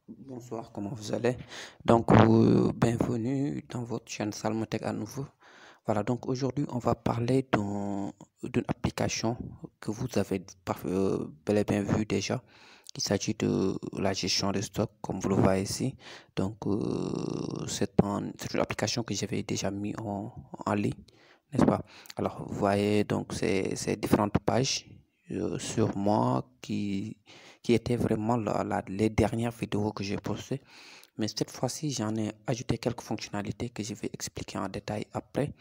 Bonsoir, comment vous allez? Bienvenue dans votre chaîne Salmotech à nouveau. Voilà, donc aujourd'hui, on va parler d'une application que vous avez bel et bien vu déjà. Il s'agit de la gestion des stocks, comme vous le voyez ici. C'est une application que j'avais déjà mis en ligne, n'est-ce pas? Alors, vous voyez donc ces différentes pages sur moi qui étaient vraiment les dernières vidéos que j'ai postées. Mais cette fois-ci, j'en ai ajouté quelques fonctionnalités que je vais expliquer en détail après.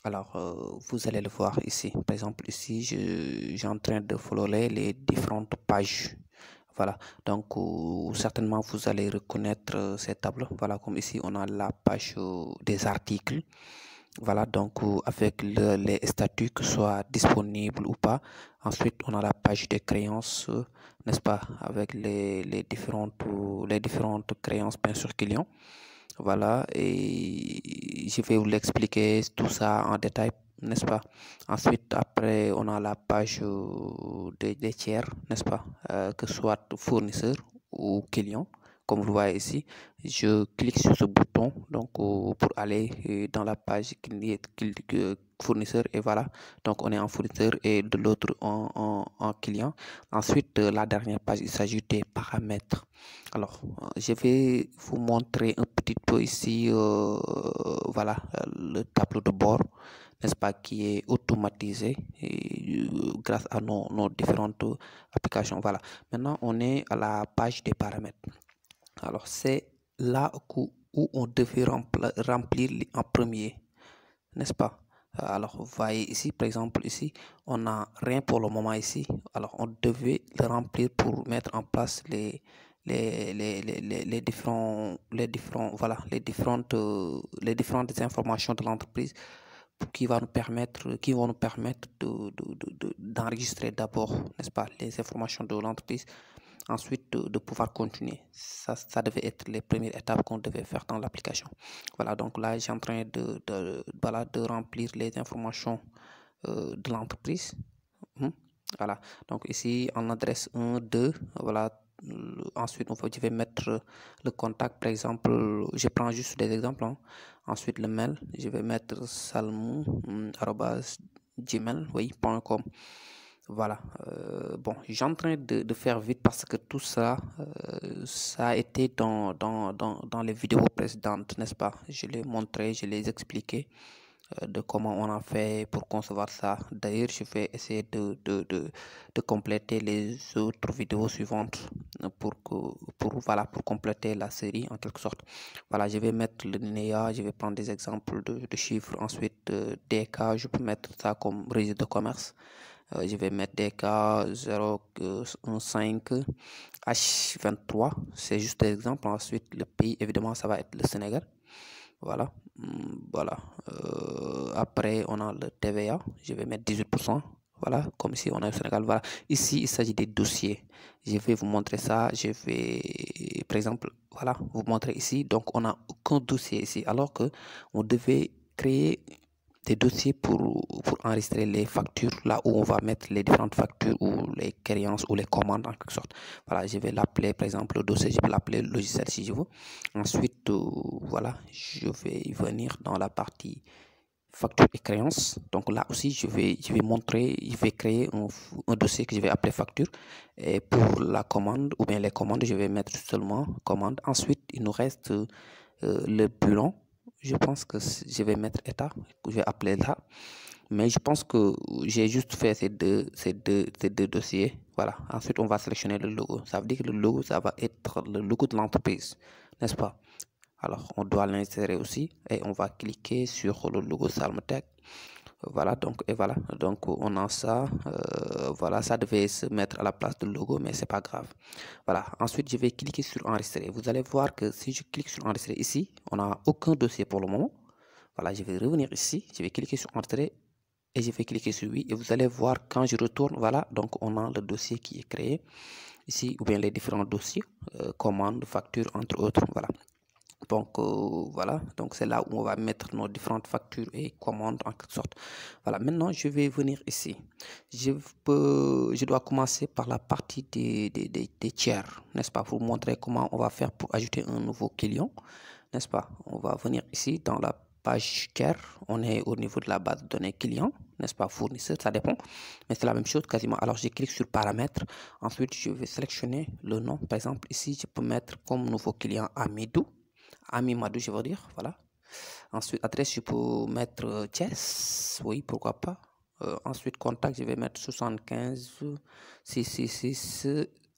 Alors, vous allez le voir ici. Par exemple, ici, j'ai en train de follower les différentes pages. Voilà, certainement vous allez reconnaître ces tableaux. Voilà, comme ici, on a la page des articles. Voilà, avec les statuts que soit disponibles ou pas. Ensuite, on a la page des créances, n'est-ce pas, avec les différentes créances bien sûr clients. Voilà, et je vais vous l'expliquer tout ça en détail, n'est-ce pas. Ensuite, après, on a la page des tiers, n'est-ce pas, que ce soit fournisseur ou client. Comme vous le voyez ici, je clique sur ce bouton pour aller dans la page fournisseur et voilà, donc on est en fournisseur et de l'autre en client. Ensuite, la dernière page, il s'agit des paramètres. Alors, je vais vous montrer un petit peu ici, voilà, le tableau de bord, n'est-ce pas, qui est automatisé grâce à nos différentes applications. Voilà, maintenant on est à la page des paramètres. Alors, c'est là où on devait remplir en premier, n'est-ce pas? Alors, vous voyez ici, par exemple, ici, on n'a rien pour le moment ici. Alors, on devait le remplir pour mettre en place voilà, les différentes informations de l'entreprise qui vont nous permettre d'enregistrer d'abord, n'est-ce pas, les informations de l'entreprise. Ensuite, de pouvoir continuer. Ça devait être les premières étapes qu'on devait faire dans l'application. Voilà, donc là, j'ai en train voilà, de remplir les informations de l'entreprise. Voilà, donc ici, en adresse 1, 2, voilà. Ensuite, je vais mettre le contact, par exemple, je prends juste des exemples. Ensuite, le mail, je vais mettre salmou@gmail.com. Voilà, bon, j'ai en train de faire vite parce que tout ça, ça a été dans les vidéos précédentes, n'est-ce pas? Je l'ai montré, je l'ai expliqué de comment on a fait pour concevoir ça. D'ailleurs, je vais essayer de compléter les autres vidéos suivantes voilà, pour compléter la série en quelque sorte. Voilà, je vais mettre le NEA, je vais prendre des exemples de chiffres. Ensuite, DK, je peux mettre ça comme registre de commerce. Je vais mettre DK 015 H23, c'est juste un exemple. Ensuite, le pays, évidemment, ça va être le Sénégal. Voilà, voilà. Après, on a le TVA, je vais mettre 18%. Voilà, comme ici, on a le Sénégal. Voilà, ici, il s'agit des dossiers. Je vais vous montrer ça. Je vais, par exemple, voilà, vous montrer ici. Donc, on n'a aucun dossier ici, alors que on devait créer des dossiers pour enregistrer les factures, là où on va mettre les différentes factures ou les créances ou les commandes en quelque sorte. Voilà, je vais l'appeler par exemple le dossier, je peux l'appeler logiciel si je veux. Ensuite, voilà, je vais y venir dans la partie facture et créance. Donc là aussi, je vais montrer, je vais créer un dossier que je vais appeler facture. Et pour la commande ou bien les commandes, je vais mettre seulement commande. Ensuite, il nous reste le bilan. Je pense que je vais mettre état, que je vais appeler là. Mais je pense que j'ai juste fait ces deux dossiers. Voilà. Ensuite, on va sélectionner le logo. Ça veut dire que le logo, ça va être le logo de l'entreprise, n'est-ce pas? Alors, on doit l'insérer aussi et on va cliquer sur le logo Salmotech. Voilà, donc on a ça. Voilà, ça devait se mettre à la place du logo, mais c'est pas grave. Voilà, ensuite je vais cliquer sur enregistrer. Vous allez voir que si je clique sur enregistrer ici, on n'a aucun dossier pour le moment. Voilà, je vais revenir ici, je vais cliquer sur enregistrer et je vais cliquer sur oui. Et vous allez voir quand je retourne, voilà, donc on a le dossier qui est créé ici, ou bien les différents dossiers, commandes, factures, entre autres. Voilà. Donc voilà, donc c'est là où on va mettre nos différentes factures et commandes en quelque sorte. Voilà, maintenant je vais venir ici. Je dois commencer par la partie des tiers, n'est-ce pas, pour montrer comment on va faire pour ajouter un nouveau client, n'est-ce pas. On va venir ici dans la page tiers, on est au niveau de la base de données client, n'est-ce pas, fournisseur, ça dépend, mais c'est la même chose quasiment. Alors je clique sur paramètres, ensuite je vais sélectionner le nom, par exemple ici je peux mettre comme nouveau client Amidou. Ami Madou, je veux dire, voilà. Ensuite, adresse, je peux mettre Thiès, oui, pourquoi pas. Ensuite, contact, je vais mettre 75 666.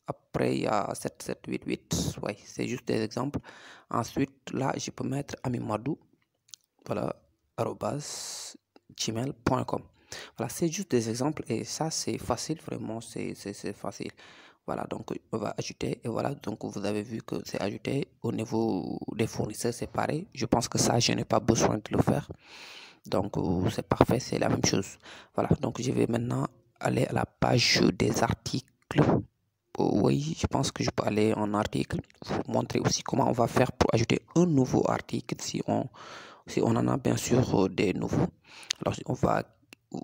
Après, il y a 7788. Oui, c'est juste des exemples. Ensuite, là, je peux mettre Ami Madou, voilà, arobase gmail.com. Voilà, c'est juste des exemples et ça, c'est facile, vraiment, c'est facile. Voilà, donc on va ajouter et voilà, donc vous avez vu que c'est ajouté au niveau des fournisseurs, c'est pareil. Je pense que ça, je n'ai pas besoin de le faire. Donc c'est parfait, c'est la même chose. Voilà, donc je vais maintenant aller à la page des articles. Oui, je pense que je peux aller en article, vous montrer aussi comment on va faire pour ajouter un nouveau article si on en a bien sûr des nouveaux. Alors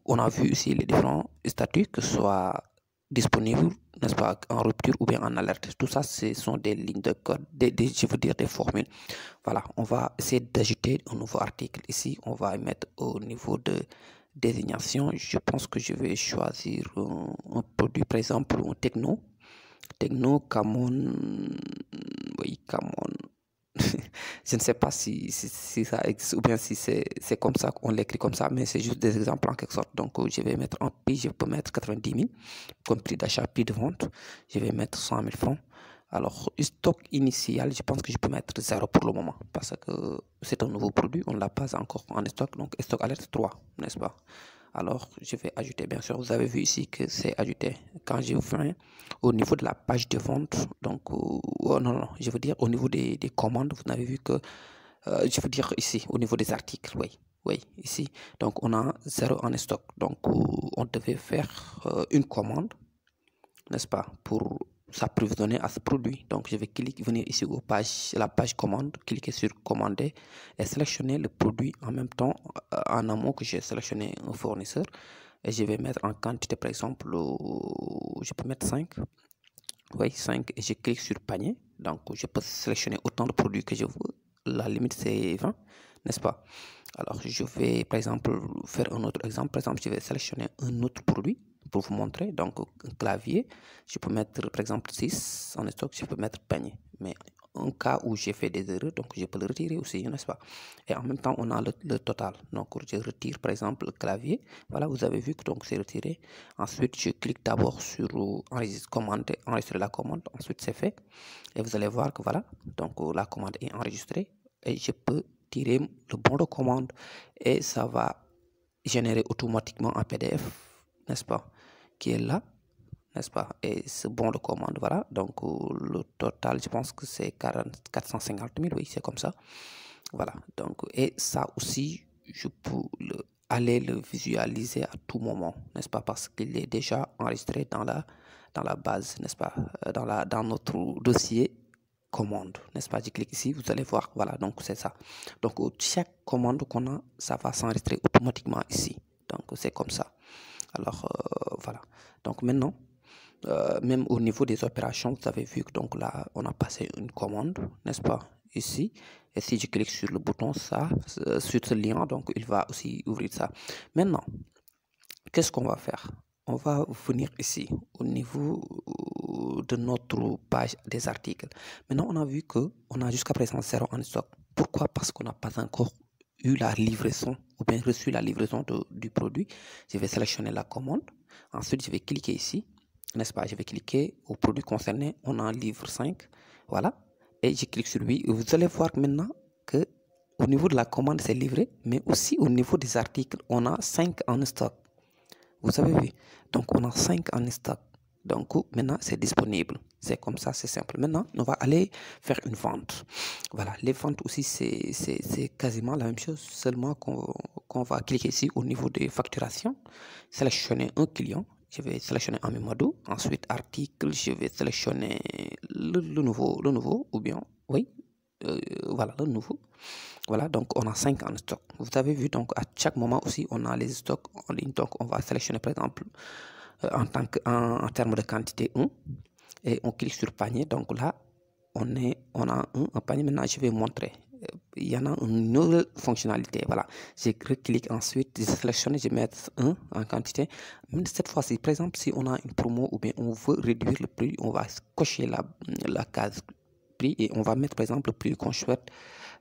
on a vu ici les différents statuts, que ce soit disponible, n'est-ce pas, en rupture ou bien en alerte. Tout ça, ce sont des lignes de code, je veux dire des formules. Voilà, on va essayer d'ajouter un nouveau article. Ici, on va mettre au niveau de désignation. Je pense que je vais choisir un produit, par exemple, un Techno, Camon, oui, Camon. Je ne sais pas si ça existe ou bien si c'est comme ça qu'on l'écrit comme ça, mais c'est juste des exemples en quelque sorte. Donc, je vais mettre en prix, je peux mettre 90 000 comme prix d'achat, prix de vente. Je vais mettre 100 000 francs. Alors, stock initial, je pense que je peux mettre 0 pour le moment parce que c'est un nouveau produit, on ne l'a pas encore en stock. Donc, stock alerte 3, n'est-ce pas? Alors, je vais ajouter, bien sûr, vous avez vu ici que c'est ajouté. Quand je viens au niveau de la page de vente, donc, oh, non, je veux dire au niveau des commandes, vous avez vu que, je veux dire ici, au niveau des articles, oui, ici. Donc, on a 0 en stock. Donc, on devait faire une commande, n'est-ce pas, pour s'approvisionner à ce produit. Donc, je vais venir ici la page commande, cliquer sur commander et sélectionner le produit en même temps en amont que j'ai sélectionné un fournisseur. Et je vais mettre en quantité, par exemple, je peux mettre 5. Oui, 5 et je clique sur panier. Donc, je peux sélectionner autant de produits que je veux. La limite, c'est 20, n'est-ce pas? Alors, je vais, par exemple, faire un autre exemple. Par exemple, je vais sélectionner un autre produit pour vous montrer. Donc, un clavier, je peux mettre, par exemple, 6 en stock, je peux mettre panier. Mais en cas où j'ai fait des erreurs, donc je peux le retirer aussi, n'est-ce pas? Et en même temps, on a le total. Donc, je retire, par exemple, le clavier. Voilà, vous avez vu que donc c'est retiré. Ensuite, je clique d'abord sur enregistrer la commande. Ensuite, c'est fait. Et vous allez voir que voilà, donc la commande est enregistrée. Et je peux tirer le bon de commande et ça va générer automatiquement un PDF, n'est-ce pas, qui est là, n'est-ce pas, et ce bon de commande, voilà, donc le total, je pense que c'est 450 000, oui, c'est comme ça, voilà, donc, et ça aussi, je peux aller le visualiser à tout moment, n'est-ce pas, parce qu'il est déjà enregistré dans la base, n'est-ce pas, dans notre dossier commande, n'est-ce pas? Je clique ici, vous allez voir, voilà, donc c'est ça. Donc, chaque commande qu'on a, ça va s'enregistrer automatiquement ici. Donc, c'est comme ça. Alors, voilà. Donc, maintenant, même au niveau des opérations, vous avez vu que donc là, on a passé une commande, n'est-ce pas? Ici. Et si je clique sur le bouton, ça, sur ce lien, donc il va aussi ouvrir ça. Maintenant, qu'est-ce qu'on va faire? On va venir ici au niveau de notre page des articles. Maintenant, on a vu que on a jusqu'à présent 0 en stock. Pourquoi? Parce qu'on n'a pas encore eu la livraison ou bien reçu la livraison du produit. Je vais sélectionner la commande. Ensuite, je vais cliquer ici, n'est-ce pas? Je vais cliquer au produit concerné. On en livre 5. Voilà. Et je clique sur lui. Et vous allez voir maintenant que au niveau de la commande, c'est livré, mais aussi au niveau des articles, on a 5 en stock. Vous avez vu? Donc, on a 5 en stock. Donc, maintenant, c'est disponible. C'est comme ça, c'est simple. Maintenant, on va aller faire une vente. Voilà, les ventes aussi, c'est quasiment la même chose, seulement qu'on va cliquer ici au niveau des facturations, sélectionner un client. Je vais sélectionner un Amadou. Ensuite, article, je vais sélectionner le nouveau, ou bien, oui, voilà le nouveau. Voilà, donc on a 5 en stock. Vous avez vu, donc à chaque moment aussi, on a les stocks en ligne. Donc on va sélectionner par exemple en termes de quantité 1 et on clique sur panier. Donc là, on a un panier. Maintenant, je vais montrer. Il y en a une nouvelle fonctionnalité. Voilà, je clique ensuite, je sélectionne, je mets 1 en quantité. Mais cette fois-ci, par exemple, si on a une promo ou bien on veut réduire le prix, on va cocher la case prix et on va mettre par exemple le prix qu'on souhaite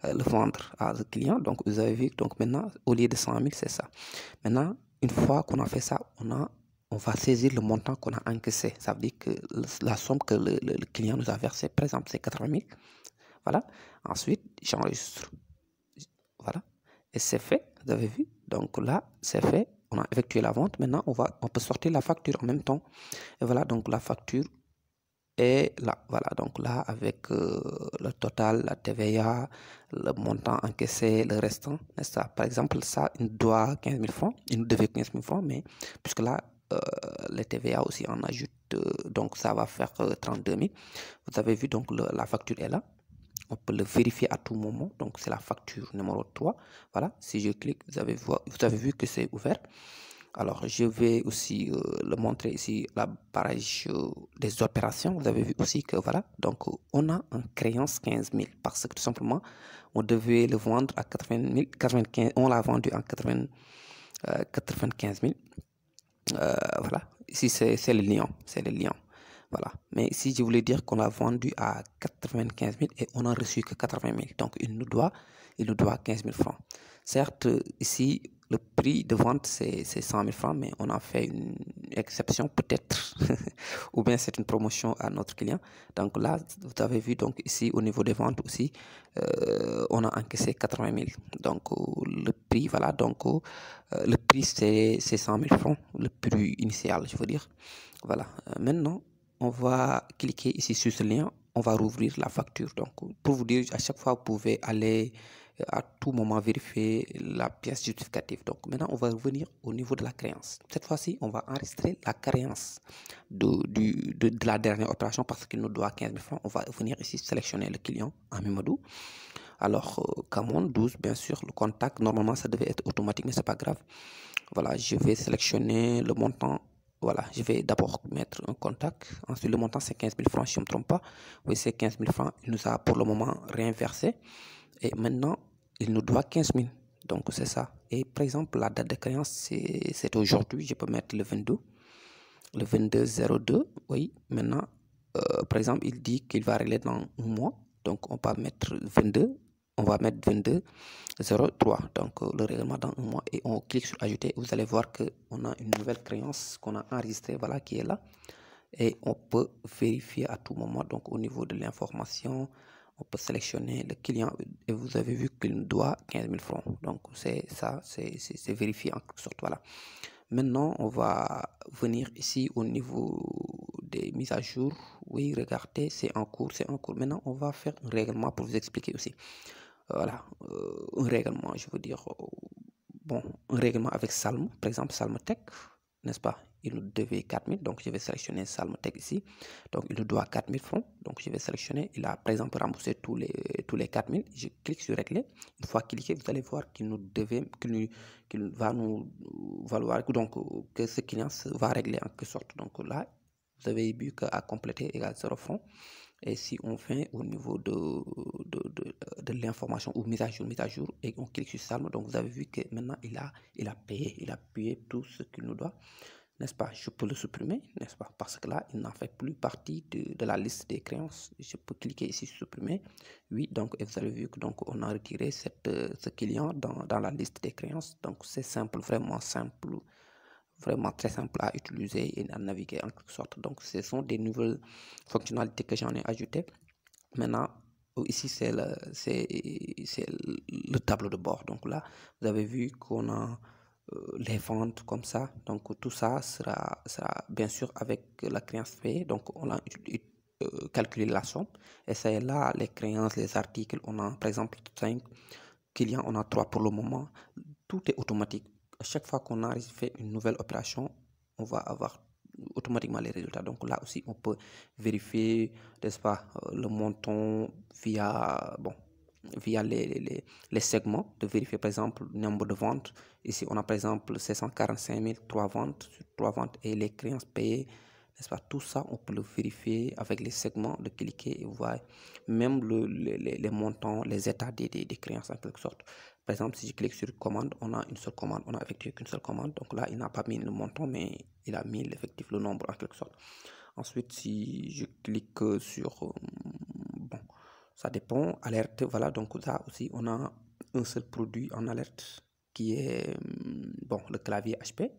le vendre à le client. Donc vous avez vu, donc maintenant au lieu de 100 000, c'est ça. Maintenant, une fois qu'on a fait ça, on va saisir le montant qu'on a encaissé. Ça veut dire que la somme que le client nous a versée, par exemple, c'est 80 000. Voilà. Ensuite, j'enregistre. Voilà. Et c'est fait. Vous avez vu. Donc là, c'est fait. On a effectué la vente. Maintenant, on peut sortir la facture en même temps. Et voilà, donc la facture est là. Voilà, donc là, avec le total, la TVA, le montant encaissé, le restant, n'est-ce pas? Par exemple, ça, il nous doit 15 000 francs. Il nous devait 15 000 francs, mais puisque là, les TVA aussi en ajoute, donc ça va faire 32 000. Vous avez vu, donc la facture est là. On peut le vérifier à tout moment. Donc, c'est la facture numéro 3. Voilà, si je clique, vous avez vu que c'est ouvert. Alors, je vais aussi le montrer ici, la page des opérations. Vous avez vu aussi que voilà, donc on a une créance 15 000 parce que tout simplement, on devait le vendre à 80 000, 95, on l'a vendu en 95 000. Voilà, ici c'est le lion, c'est le lion. Voilà, mais ici je voulais dire qu'on a vendu à 95 000 et on n'a reçu que 80 000. Donc il nous doit 15 000 francs. Certes, ici le prix de vente c'est 100 000 francs, mais on a fait une exception peut-être, ou bien c'est une promotion à notre client. Donc là, vous avez vu, donc ici au niveau des ventes aussi, on a encaissé 80 000. Donc le prix, voilà, donc le prix c'est 100 000 francs, le prix initial, je veux dire. Voilà, maintenant on va cliquer ici sur ce lien, on va rouvrir la facture. Donc pour vous dire, à chaque fois vous pouvez aller à tout moment vérifier la pièce justificative. Donc maintenant on va revenir au niveau de la créance. Cette fois-ci on va enregistrer la créance de la dernière opération parce qu'il nous doit 15 000 francs. On va venir ici sélectionner le client en Mamadou. Alors Camon 12, bien sûr, le contact, normalement ça devait être automatique, mais c'est pas grave. Voilà, je vais sélectionner le montant. Voilà, je vais d'abord mettre un contact. Ensuite, le montant, c'est 15 000 francs, si je ne me trompe pas. Oui, c'est 15 000 francs. Il nous a pour le moment réinversé. Et maintenant, il nous doit 15 000. Donc, c'est ça. Et par exemple, la date de créance, c'est aujourd'hui. Je peux mettre le 22. Le 22-02. Oui, maintenant, par exemple, il dit qu'il va régler dans un mois. Donc, on va mettre 22. On va mettre 22-03, donc le règlement dans un mois, et on clique sur ajouter. Vous allez voir qu'on a une nouvelle créance qu'on a enregistrée, voilà, qui est là, et on peut vérifier à tout moment. Donc au niveau de l'information, on peut sélectionner le client et vous avez vu qu'il nous doit 15 000 francs. Donc c'est ça, c'est vérifié en quelque sorte. Voilà. Maintenant, on va venir ici au niveau des mises à jour. Oui, regardez, c'est en cours, c'est en cours. Maintenant, on va faire un règlement pour vous expliquer aussi. Voilà, un règlement, je veux dire, bon, un règlement avec Salmo, par exemple Salmotech, n'est-ce pas? Il nous devait 4 000, donc je vais sélectionner Salmotech ici. Donc il nous doit 4 000 francs, donc je vais sélectionner. Il a par exemple remboursé tous les 4 000. Je clique sur régler. Une fois cliqué, vous allez voir qu'il va nous valoir, donc que ce client va régler en quelque sorte. Donc là, vous avez vu qu'à compléter égale 0 francs. Et si on vient au niveau de l'information ou mise à jour, et on clique sur Salmo, donc vous avez vu que maintenant il a payé tout ce qu'il nous doit, n'est-ce pas? Je peux le supprimer, n'est-ce pas? Parce que là, il n'en fait plus partie de la liste des créances. Je peux cliquer ici sur supprimer. Oui, donc et vous avez vu que donc on a retiré ce client dans la liste des créances. Donc c'est simple, vraiment simple. Vraiment très simple à utiliser et à naviguer en quelque sorte. Donc ce sont des nouvelles fonctionnalités que j'en ai ajoutées. Maintenant, ici c'est le tableau de bord. Donc là, vous avez vu qu'on a les ventes comme ça. Donc tout ça sera bien sûr avec la créance payée. Donc on a calculé la somme. Et c'est là les créances, les articles. On a par exemple 5 clients, on a 3 pour le moment. Tout est automatique. À chaque fois qu'on a fait une nouvelle opération, on va avoir automatiquement les résultats. Donc là aussi, on peut vérifier, n'est-ce pas, le montant via, bon, via les segments, de vérifier par exemple le nombre de ventes. Ici, on a par exemple 645 000, 3 ventes sur 3 ventes et les créances payées, n'est-ce pas? Tout ça, on peut le vérifier avec les segments, de cliquer et voir même les montants, les états des créances en quelque sorte. Par exemple, si je clique sur commande, on a une seule commande, on a effectué qu'une seule commande. Donc là, il n'a pas mis le montant, mais il a mis l'effectif, le nombre en quelque sorte. Ensuite, si je clique sur, bon, ça dépend, alerte, voilà, donc là aussi, on a un seul produit en alerte qui est, bon, le clavier HP,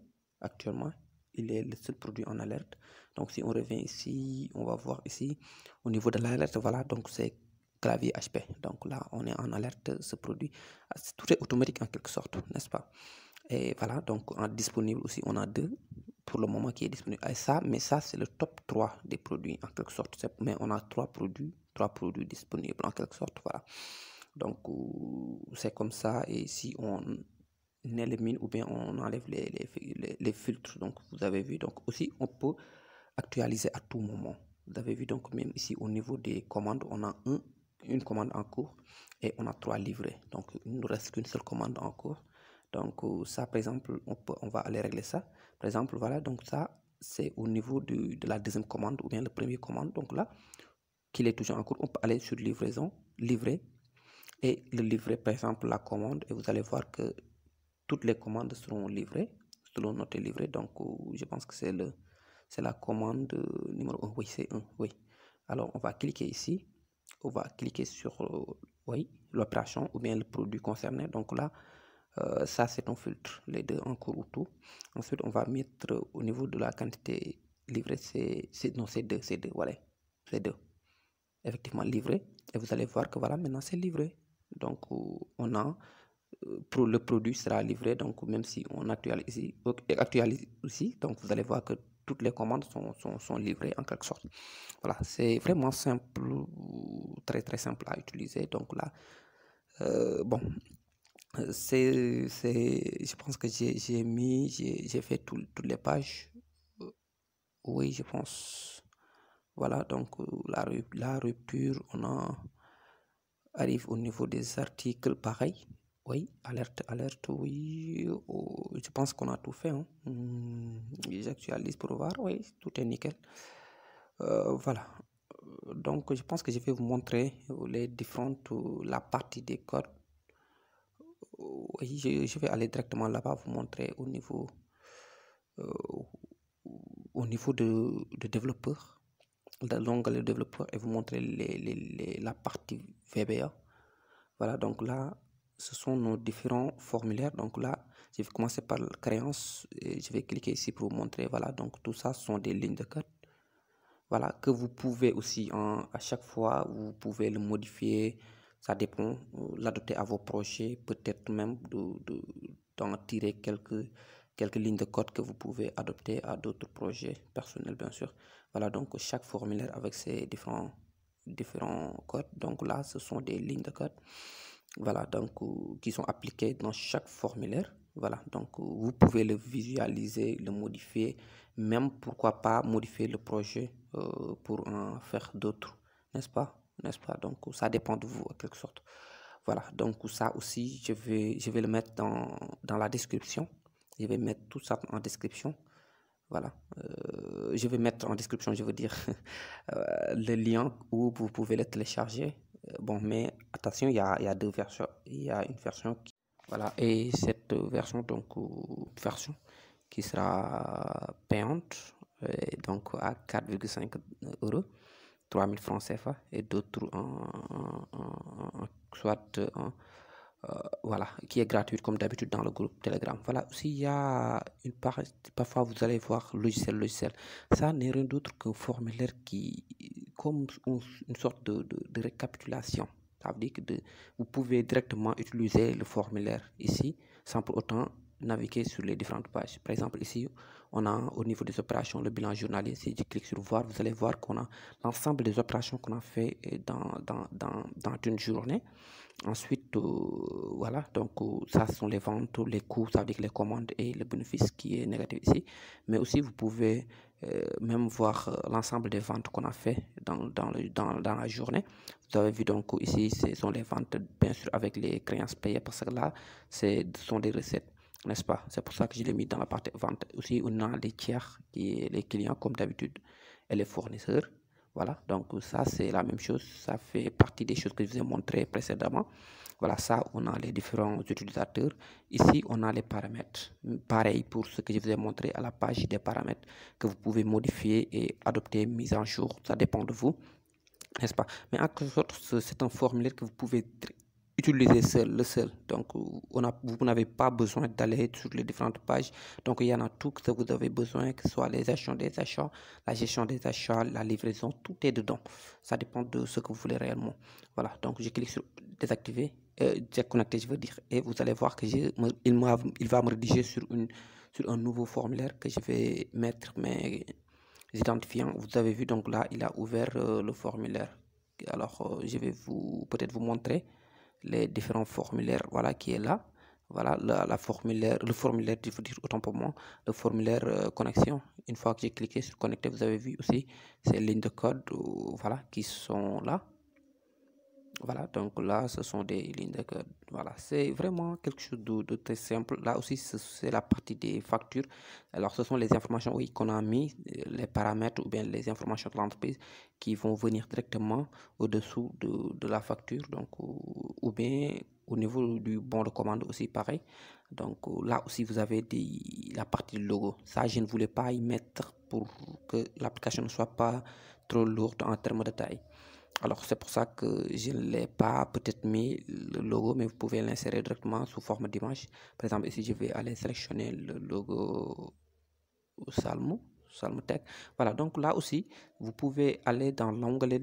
actuellement, il est le seul produit en alerte. Donc, si on revient ici, on va voir ici, au niveau de l'alerte, voilà, donc c'est clavier HP. Donc là, on est en alerte, ce produit. Tout est automatique en quelque sorte, n'est-ce pas? Et voilà, donc en disponible aussi, on a 2 pour le moment qui est disponible. Et ça, mais ça, c'est le top 3 des produits en quelque sorte. Mais on a 3 produits disponibles en quelque sorte. Voilà. Donc, c'est comme ça. Et si on élimine ou bien on enlève les filtres, donc vous avez vu, donc aussi, on peut actualiser à tout moment. Vous avez vu, donc même ici au niveau des commandes, on a une commande en cours et on a 3 livrés. Donc, il ne nous reste qu'une seule commande en cours. Donc, ça, par exemple, on va aller régler ça. Par exemple, voilà, donc ça, c'est au niveau de la deuxième commande ou bien la première commande. Donc là, qu'il est toujours en cours, on peut aller sur livraison, livrer et le livrer, par exemple, la commande. Et vous allez voir que toutes les commandes seront livrées, selon notre livré. Donc, je pense que c'est la commande numéro 1. Oui, c'est 1. Oui. Alors, on va cliquer ici. On va cliquer sur oui, l'opération ou bien le produit concerné. Donc là, ça, c'est un filtre, les deux en cours ou tout. Ensuite, on va mettre au niveau de la quantité livrée, non, c'est 2, voilà, c'est 2. Effectivement, livré. Et vous allez voir que voilà, maintenant, c'est livré. Donc, on a, pour le produit sera livré, donc même si on actualise ici, donc vous allez voir que toutes les commandes sont livrées en quelque sorte. Voilà, c'est vraiment simple, très très simple à utiliser. Donc là, bon, je pense que j'ai fait toutes les pages. Oui, je pense. Voilà, donc la rupture, arrive au niveau des articles, pareil. Oui, alerte, oui. Je pense qu'on a tout fait. Hein. J'actualise pour voir. Oui, tout est nickel. Voilà. Donc, je pense que je vais vous montrer les différentes, la partie des codes. Oui, je vais aller directement là-bas vous montrer euh, au niveau de développeur, de l'onglet développeur et vous montrer la partie VBA. Voilà, donc là, ce sont nos différents formulaires. Donc là, je vais commencer par la créance et je vais cliquer ici pour vous montrer. Voilà, donc tout ça sont des lignes de code. Voilà, que vous pouvez aussi, à chaque fois, vous pouvez le modifier. Ça dépend, l'adapter à vos projets, peut-être même d'en tirer quelques lignes de code que vous pouvez adopter à d'autres projets personnels, bien sûr. Voilà, donc chaque formulaire avec ses différents codes. Donc là, ce sont des lignes de code. Voilà, donc qui sont appliquées dans chaque formulaire. Voilà, donc vous pouvez le visualiser, le modifier, même pourquoi pas modifier le projet pour en faire d'autres, n'est-ce pas? N'est-ce pas? Donc ça dépend de vous en quelque sorte. Voilà, donc ça aussi, je vais le mettre dans la description. Je vais mettre tout ça en description. Voilà, je vais mettre en description, je veux dire, le lien où vous pouvez le télécharger. Bon, mais attention, il y a deux versions. Il y a une version qui... Voilà, et cette version, donc, version qui sera payante, donc à 4,5 euros, 3000 francs CFA, et d'autres soit voilà, qui est gratuite comme d'habitude dans le groupe Telegram. Voilà, aussi il y a une parfois vous allez voir logiciel. Ça n'est rien d'autre qu'un formulaire qui, comme une sorte de récapitulation. Ça veut dire que vous pouvez directement utiliser le formulaire ici sans pour autant naviguer sur les différentes pages. Par exemple, ici, on a au niveau des opérations le bilan journalier. Si je clique sur voir, vous allez voir qu'on a l'ensemble des opérations qu'on a fait dans une journée. Ensuite, voilà, donc ça sont les ventes, les coûts, ça veut dire les commandes et le bénéfice qui est négatif ici. Mais aussi, vous pouvez même voir l'ensemble des ventes qu'on a fait dans la journée. Vous avez vu donc ici, ce sont les ventes, bien sûr, avec les créances payées, parce que là, ce sont des recettes, n'est-ce pas? C'est pour ça que je l'ai mis dans la partie vente. Aussi, on a les tiers, qui est les clients, comme d'habitude, et les fournisseurs. Voilà, donc ça, c'est la même chose. Ça fait partie des choses que je vous ai montré précédemment. Voilà, ça, on a les différents utilisateurs. Ici, on a les paramètres. Pareil pour ce que je vous ai montré à la page des paramètres que vous pouvez modifier et adopter, mise en jour. Ça dépend de vous, n'est-ce pas? Mais en quelque sorte, c'est un formulaire que vous pouvez utiliser seul. Donc, vous n'avez pas besoin d'aller sur les différentes pages. Donc, il y en a tout que vous avez besoin, que ce soit les gestions des achats, la gestion des achats, la livraison, tout est dedans. Ça dépend de ce que vous voulez réellement. Voilà, donc je clique sur désactiver, déconnecter, je veux dire, et vous allez voir que il va me rédiger sur un nouveau formulaire que je vais mettre mes identifiants. Vous avez vu, donc là, il a ouvert le formulaire. Alors, je vais peut-être vous montrer les différents formulaires, voilà, qui est là. Voilà, le formulaire, je veux dire autant pour moi, le formulaire connexion. Une fois que j'ai cliqué sur connecter, vous avez vu aussi ces lignes de code, voilà, qui sont là. Voilà, donc là, ce sont des lignes de code. Voilà, c'est vraiment quelque chose de très simple. Là aussi, c'est la partie des factures. Alors, ce sont les informations, oui, qu'on a mis, les paramètres ou bien les informations de l'entreprise qui vont venir directement au-dessous de la facture. Donc, ou bien au niveau du bon de commande aussi, pareil. Donc, là aussi, vous avez la partie du logo. Ça, je ne voulais pas y mettre pour que l'application ne soit pas trop lourde en termes de taille. Alors, c'est pour ça que je ne l'ai pas peut-être mis le logo, mais vous pouvez l'insérer directement sous forme d'image. Par exemple, ici, je vais aller sélectionner le logo Salmo Tech. Voilà, donc là aussi, vous pouvez aller dans l'onglet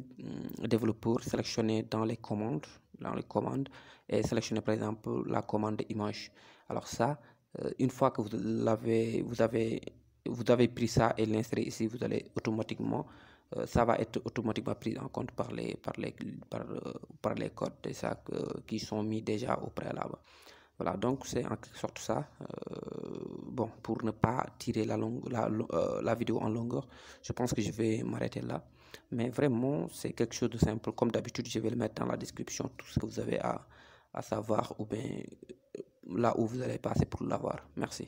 développeur, sélectionner dans les commandes, et sélectionner par exemple la commande image. Alors ça, une fois que vous avez pris ça et l'insérer ici, vous allez automatiquement ça va être automatiquement pris en compte par les codes de ça qui sont mis déjà au préalable. Voilà, donc c'est en quelque sorte ça. Bon, pour ne pas tirer la vidéo en longueur, je pense que je vais m'arrêter là. Mais vraiment, c'est quelque chose de simple. Comme d'habitude, je vais le mettre dans la description, tout ce que vous avez à savoir ou bien là où vous allez passer pour l'avoir. Merci.